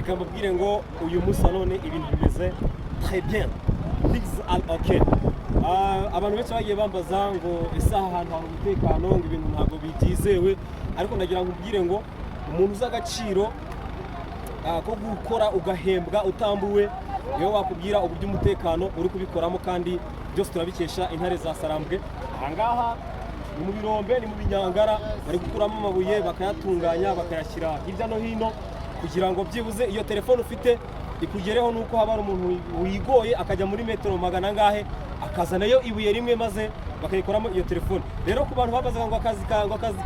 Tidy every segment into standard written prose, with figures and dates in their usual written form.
reka mbabwire ngo uyu munsi none ibintu bimeze très bien, things are okay. Abantu benshi bagiye bambaza ngo isaha ahantu hari umutekano ngo ibintu ntabwo bitizewe, ariko ndagira ngo mbwire ngo umuntu uza agaciro ko gukora ugahembwa utambuwe niyo wakubwira uburyo umutekano uri kubikoramo, kandi byose turabikesha intare za Sarambwe. Ahangaha ni mu birombe, ni mu binyangara, bari gukuramo amabuye bakayatunganya bakayashyira hirya no hino kugira ngo byibuze iyo telefone ufite ikugereho, nuko haba ari umuntu wigoye akajya muri metero magana angahe akazanayo ibuye rimwe maze bakayikoramo iyo telefone. Rero ku bantu babazaga ngo akazi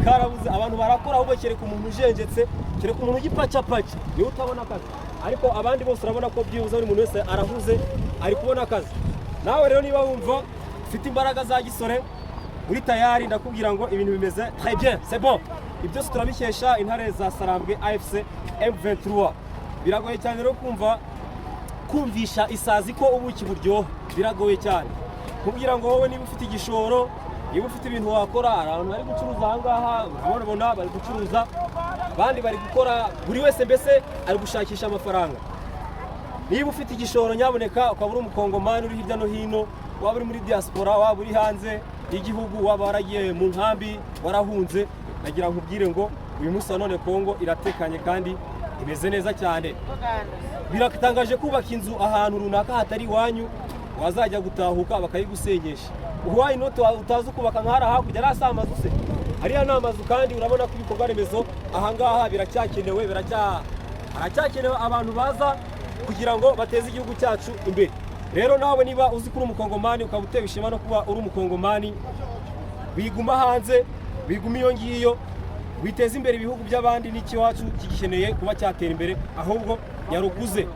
karabuze, abantu barakora ahubwo kereka umuntu ujenjetse, kereka umuntu ugipacapaca niwe utabona akazi, ariko abandi bose urabona ko byibuze buri muntu wese arahuze ari kubona akazi. Nawe rero niba wumva ufite imbaraga za gisore uri tayari, ndakubwira ngo ibintu bimeze très bien, c'est bon. Ibyo turabikesha intare za Sarambwe AFC M23. Biragoye cyane rero kumvisha isazi ko ubuki buryoha, biragoye cyane kugira ngo wowe niba ufite igishoro, niba ufite ibintu wakora, abantu bari gucuruza ahangaha urabona bari gucuruza, abandi bari gukora, buri wese mbese ari gushakisha amafaranga. Niba ufite igishoro nyaboneka ukaba uri umukongomani uri hirya no hino, waba uri muri diaspora, waba uri hanze y'igihugu, waba waragiye mu nkambi warahunze, nagira nkubwire ngo uyu munsi none Kongo iratekanye kandi imeze neza cyane. Biratangaje kubaka inzu ahantu runaka hatari iwanyu, wazajya gutahuka bakayigusenyesha. Uwayi no utazi kubaka nk'ahara hakurya ari amazu se, hariya ni amazu, kandi urabona ko ibikorwa remezo ahangaha biracyakenewe, haracyakenewe abantu baza kugira ngo bateze igihugu cyacu imbere. Rero nawe niba uzi kuri umukongomani ukaba utewe ishema no kuba uri umukongomani, biguma hanze, biguma iyo ngiyo, witeza imbere ibihugu by'abandi, n'ikiwacu kigikeneye kuba cyatera imbere ahubwo yaruguze.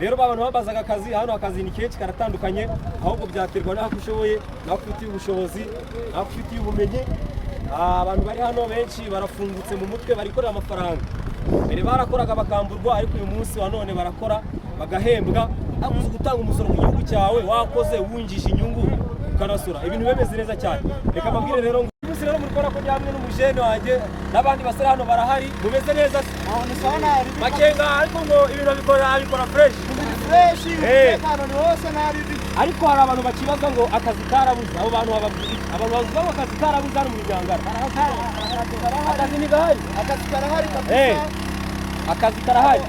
Rero abantu babazaga akazi, hano akazi ni kenshi karatandukanye, ahubwo byaterwa n'aho ushoboye, n'aho ufitiye ubushobozi, n'aho ufitiye ubumenyi. Abantu bari hano benshi barafungutse mu mutwe, barikorera amafaranga. Mbere barakoraga bakamburwa, ariko uyu munsi wa none barakora bagahembwa, aguze gutanga umusoro ku gihugu cyawe, wakoze wunjije inyungu ukanasura. Ibintu bimeze neza cyane. Reka mbabwire rero ngo umunsi rero murikora ko hamwe n'umujene wanjye n'abandi basore hano barahari, mumeze neza se? Ni sana makenga, ariko ngo ibintu abikora fresh. Umutekano ni wose nabibi. Ariko hari abantu bakibaza ngo akazi karabuze, abo bantu bababwira abantu bavuga ngo akazi karabuze ari mu binyangara. Akazi ni gahari, akazi karahari kabisa. Akazi karahari.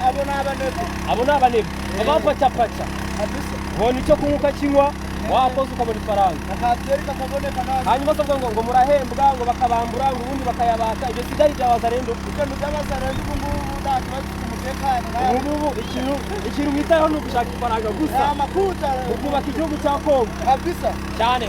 Abo ni abanebwe abapacapaca kabisa. Ubona icyo kunyuka kinywa, wakoze ukabona ifaranga, akateri kakaboneka nabi. hanyuma se ngo murahembwa, ngo bakabambura, ngo ubundi bakayabaka. Ibyo sigari by'abazarendo, ibyo by'abazarendo ubu nta kibazo cy'umutekano. Ubu ikintu mwitayeho ni ugushaka ifaranga gusa, amakuta ukubaka igihugu cya Kongo kabisa cyane.